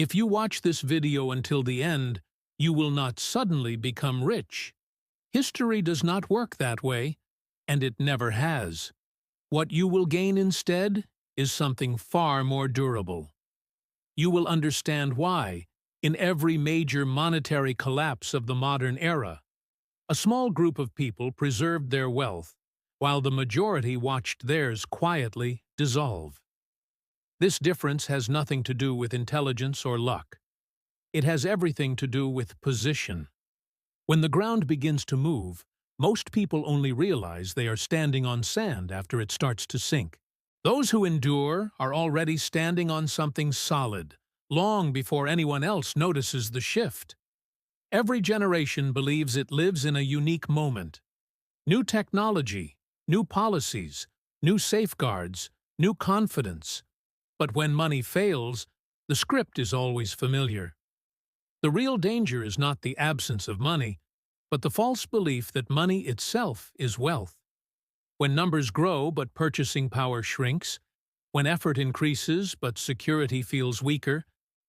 If you watch this video until the end, you will not suddenly become rich. History does not work that way, and it never has. What you will gain instead is something far more durable. You will understand why, in every major monetary collapse of the modern era, a small group of people preserved their wealth, while the majority watched theirs quietly dissolve. This difference has nothing to do with intelligence or luck. It has everything to do with position. When the ground begins to move, most people only realize they are standing on sand after it starts to sink. Those who endure are already standing on something solid, long before anyone else notices the shift. Every generation believes it lives in a unique moment. New technology, new policies, new safeguards, new confidence. But when money fails, the script is always familiar. The real danger is not the absence of money, but the false belief that money itself is wealth. When numbers grow but purchasing power shrinks, when effort increases but security feels weaker,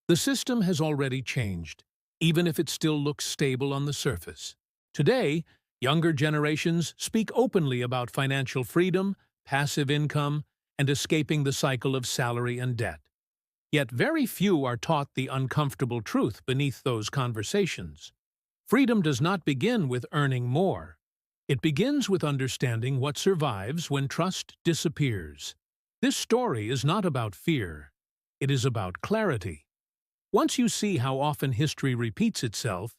the system has already changed, even if it still looks stable on the surface. Today, younger generations speak openly about financial freedom, passive income, and escaping the cycle of salary and debt. Yet very few are taught the uncomfortable truth beneath those conversations. Freedom does not begin with earning more. It begins with understanding what survives when trust disappears. This story is not about fear. It is about clarity. Once you see how often history repeats itself,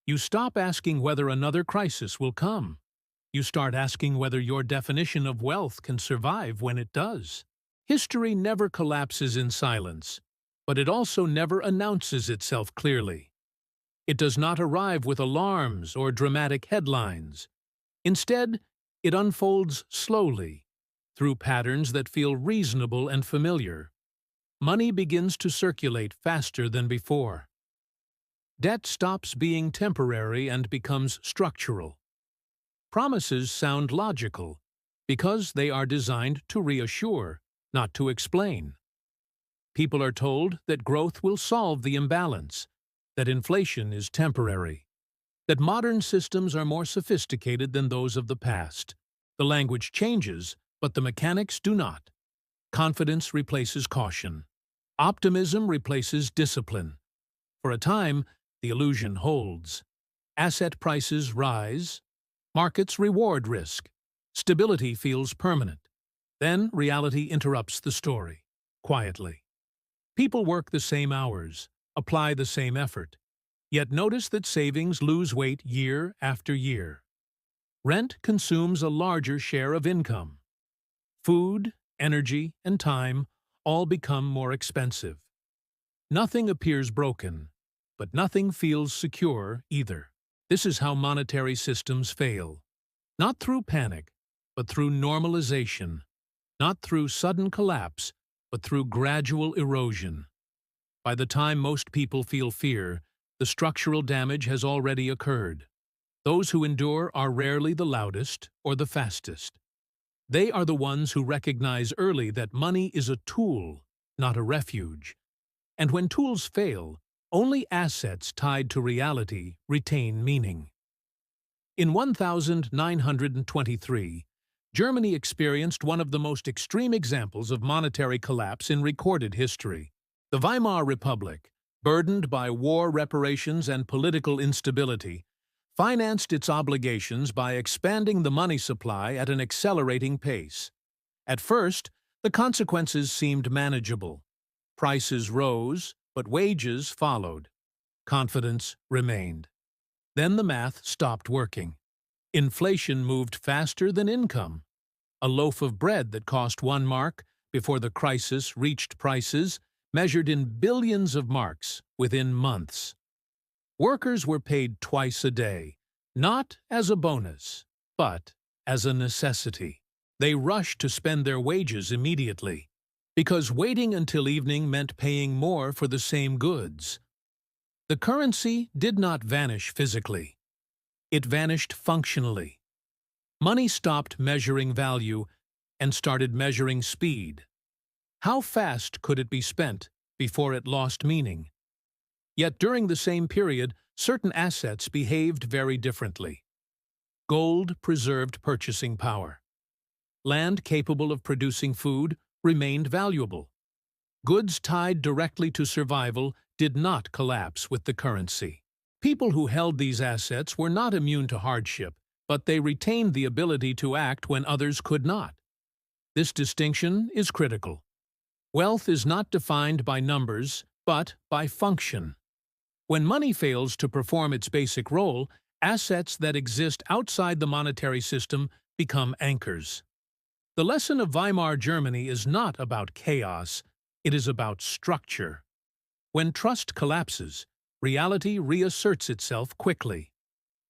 you stop asking whether another crisis will come. You start asking whether your definition of wealth can survive when it does. History never collapses in silence, but it also never announces itself clearly. It does not arrive with alarms or dramatic headlines. Instead, it unfolds slowly, through patterns that feel reasonable and familiar. Money begins to circulate faster than before. Debt stops being temporary and becomes structural. Promises sound logical because they are designed to reassure, not to explain. People are told that growth will solve the imbalance, that inflation is temporary, that modern systems are more sophisticated than those of the past. The language changes, but the mechanics do not. Confidence replaces caution. Optimism replaces discipline. For a time, the illusion holds. Asset prices rise. Markets reward risk. Stability feels permanent. Then reality interrupts the story, quietly. People work the same hours, apply the same effort, yet notice that savings lose weight year after year. Rent consumes a larger share of income. Food, energy, and time all become more expensive. Nothing appears broken, but nothing feels secure either. This is how monetary systems fail. Not through panic, but through normalization. Not through sudden collapse, but through gradual erosion. By the time most people feel fear, the structural damage has already occurred. Those who endure are rarely the loudest or the fastest. They are the ones who recognize early that money is a tool, not a refuge. And when tools fail, only assets tied to reality retain meaning. In 1923, Germany experienced one of the most extreme examples of monetary collapse in recorded history. The Weimar Republic, burdened by war reparations and political instability, financed its obligations by expanding the money supply at an accelerating pace. At first, the consequences seemed manageable. Prices rose, but wages followed. Confidence remained. Then the math stopped working. Inflation moved faster than income. A loaf of bread that cost 1 mark before the crisis reached prices measured in billions of marks within months. Workers were paid twice a day, not as a bonus, but as a necessity. They rushed to spend their wages immediately, because waiting until evening meant paying more for the same goods. The currency did not vanish physically. It vanished functionally. Money stopped measuring value and started measuring speed. How fast could it be spent before it lost meaning? Yet during the same period, certain assets behaved very differently. Gold preserved purchasing power. Land capable of producing food remained valuable. Goods tied directly to survival did not collapse with the currency. People who held these assets were not immune to hardship, but they retained the ability to act when others could not. This distinction is critical. Wealth is not defined by numbers, but by function. When money fails to perform its basic role, assets that exist outside the monetary system become anchors. The lesson of Weimar Germany is not about chaos, it is about structure. When trust collapses, reality reasserts itself quickly.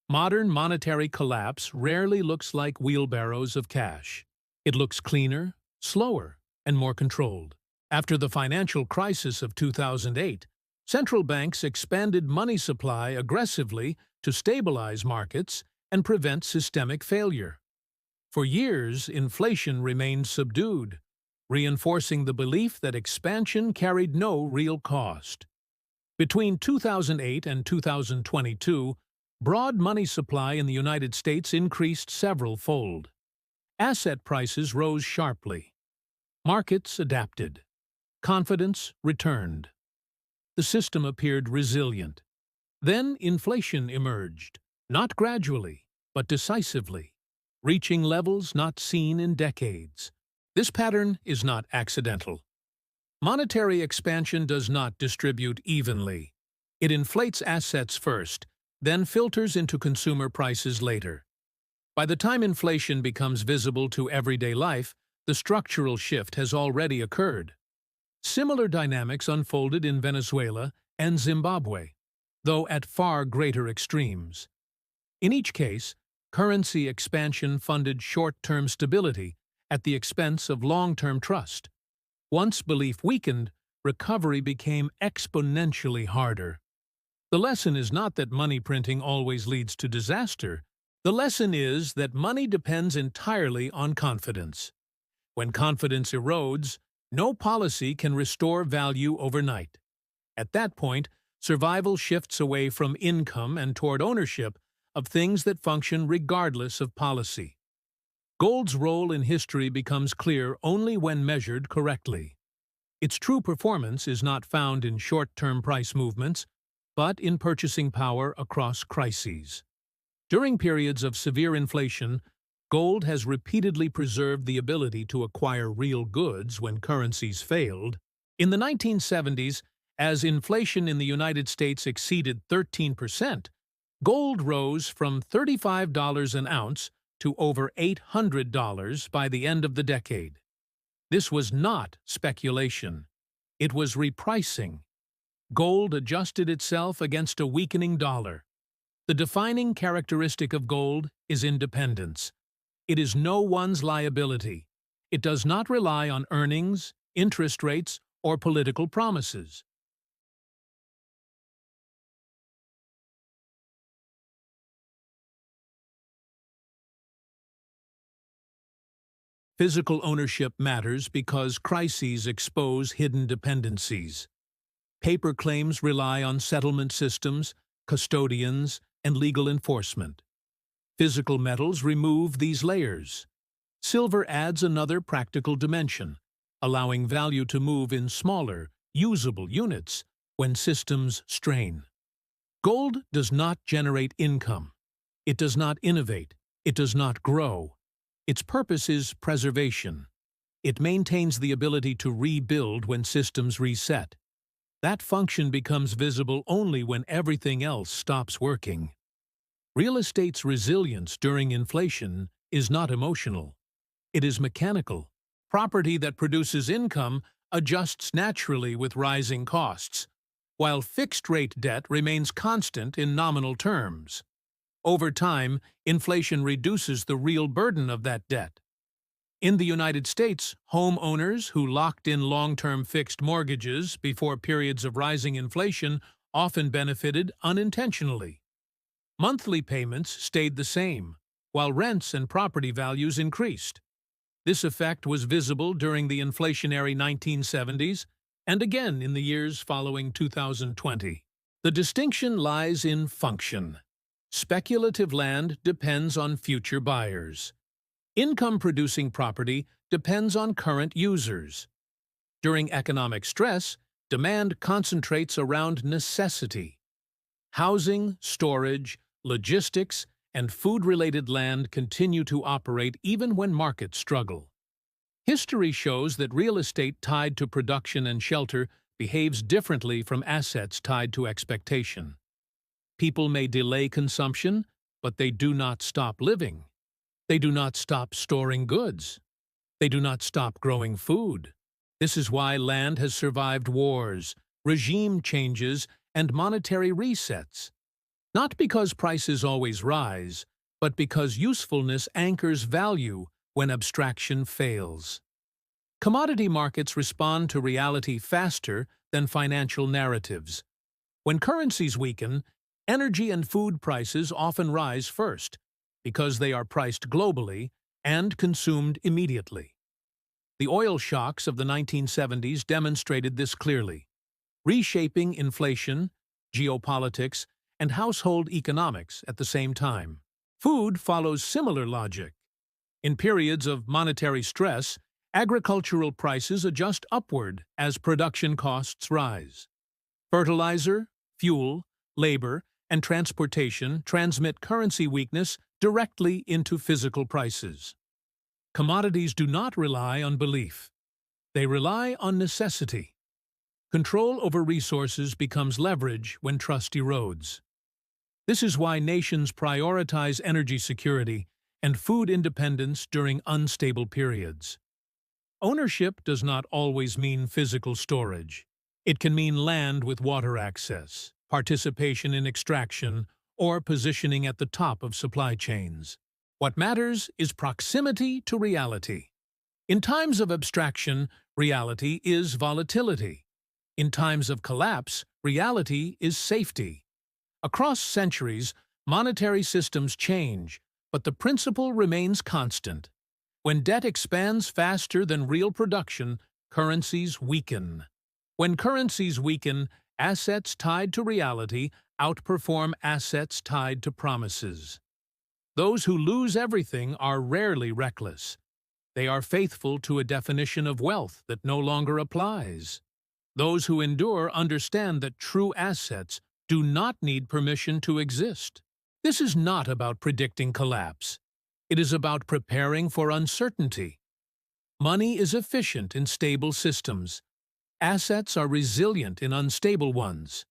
Modern monetary collapse rarely looks like wheelbarrows of cash. It looks cleaner, slower, and more controlled. After the financial crisis of 2008, central banks expanded money supply aggressively to stabilize markets and prevent systemic failure. For years, inflation remained subdued, reinforcing the belief that expansion carried no real cost. Between 2008 and 2022, broad money supply in the United States increased several-fold. Asset prices rose sharply. Markets adapted. Confidence returned. The system appeared resilient. Then inflation emerged, not gradually, but decisively, reaching levels not seen in decades. This pattern is not accidental. Monetary expansion does not distribute evenly. It inflates assets first, then filters into consumer prices later. By the time inflation becomes visible to everyday life, the structural shift has already occurred. Similar dynamics unfolded in Venezuela and Zimbabwe, though at far greater extremes. In each case, currency expansion funded short-term stability at the expense of long-term trust. Once belief weakened, recovery became exponentially harder. The lesson is not that money printing always leads to disaster. The lesson is that money depends entirely on confidence. When confidence erodes, no policy can restore value overnight. At that point, survival shifts away from income and toward ownership of things that function regardless of policy. Gold's role in history becomes clear only when measured correctly. Its true performance is not found in short-term price movements, but in purchasing power across crises. During periods of severe inflation, gold has repeatedly preserved the ability to acquire real goods when currencies failed. In the 1970s, as inflation in the United States exceeded 13%, gold rose from $35 an ounce to over $800 by the end of the decade. This was not speculation. It was repricing. Gold adjusted itself against a weakening dollar. The defining characteristic of gold is independence. It is no one's liability. It does not rely on earnings, interest rates, or political promises. Physical ownership matters because crises expose hidden dependencies. Paper claims rely on settlement systems, custodians, and legal enforcement. Physical metals remove these layers. Silver adds another practical dimension, allowing value to move in smaller, usable units when systems strain. Gold does not generate income. It does not innovate. It does not grow. Its purpose is preservation. It maintains the ability to rebuild when systems reset. That function becomes visible only when everything else stops working. Real estate's resilience during inflation is not emotional. It is mechanical. Property that produces income adjusts naturally with rising costs, while fixed-rate debt remains constant in nominal terms. Over time, inflation reduces the real burden of that debt. In the United States, homeowners who locked in long-term fixed mortgages before periods of rising inflation often benefited unintentionally. Monthly payments stayed the same, while rents and property values increased. This effect was visible during the inflationary 1970s and again in the years following 2020. The distinction lies in function. Speculative land depends on future buyers. Income-producing property depends on current users. During economic stress, demand concentrates around necessity. Housing, storage, logistics, and food-related land continue to operate even when markets struggle. History shows that real estate tied to production and shelter behaves differently from assets tied to expectation. People may delay consumption, but they do not stop living. They do not stop storing goods. They do not stop growing food. This is why land has survived wars, regime changes, and monetary resets. Not because prices always rise, but because usefulness anchors value when abstraction fails. Commodity markets respond to reality faster than financial narratives. When currencies weaken, energy and food prices often rise first, because they are priced globally and consumed immediately. The oil shocks of the 1970s demonstrated this clearly, reshaping inflation, geopolitics, and household economics at the same time. Food follows similar logic. In periods of monetary stress, agricultural prices adjust upward as production costs rise. Fertilizer, fuel, labor, and transportation transmit currency weakness directly into physical prices. Commodities do not rely on belief. They rely on necessity. Control over resources becomes leverage when trust erodes. This is why nations prioritize energy security and food independence during unstable periods. Ownership does not always mean physical storage. It can mean land with water access, participation in extraction, or positioning at the top of supply chains. What matters is proximity to reality. In times of abstraction, reality is volatility. In times of collapse, reality is safety. Across centuries, monetary systems change, but the principle remains constant. When debt expands faster than real production, currencies weaken. When currencies weaken, assets tied to reality outperform assets tied to promises. Those who lose everything are rarely reckless. They are faithful to a definition of wealth that no longer applies. Those who endure understand that true assets do not need permission to exist. This is not about predicting collapse. It is about preparing for uncertainty. Money is efficient in stable systems. Assets are resilient in unstable ones.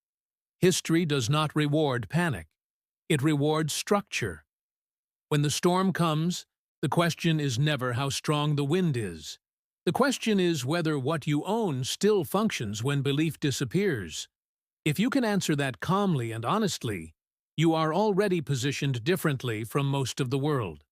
History does not reward panic. It rewards structure. When the storm comes, the question is never how strong the wind is. The question is whether what you own still functions when belief disappears. If you can answer that calmly and honestly, you are already positioned differently from most of the world.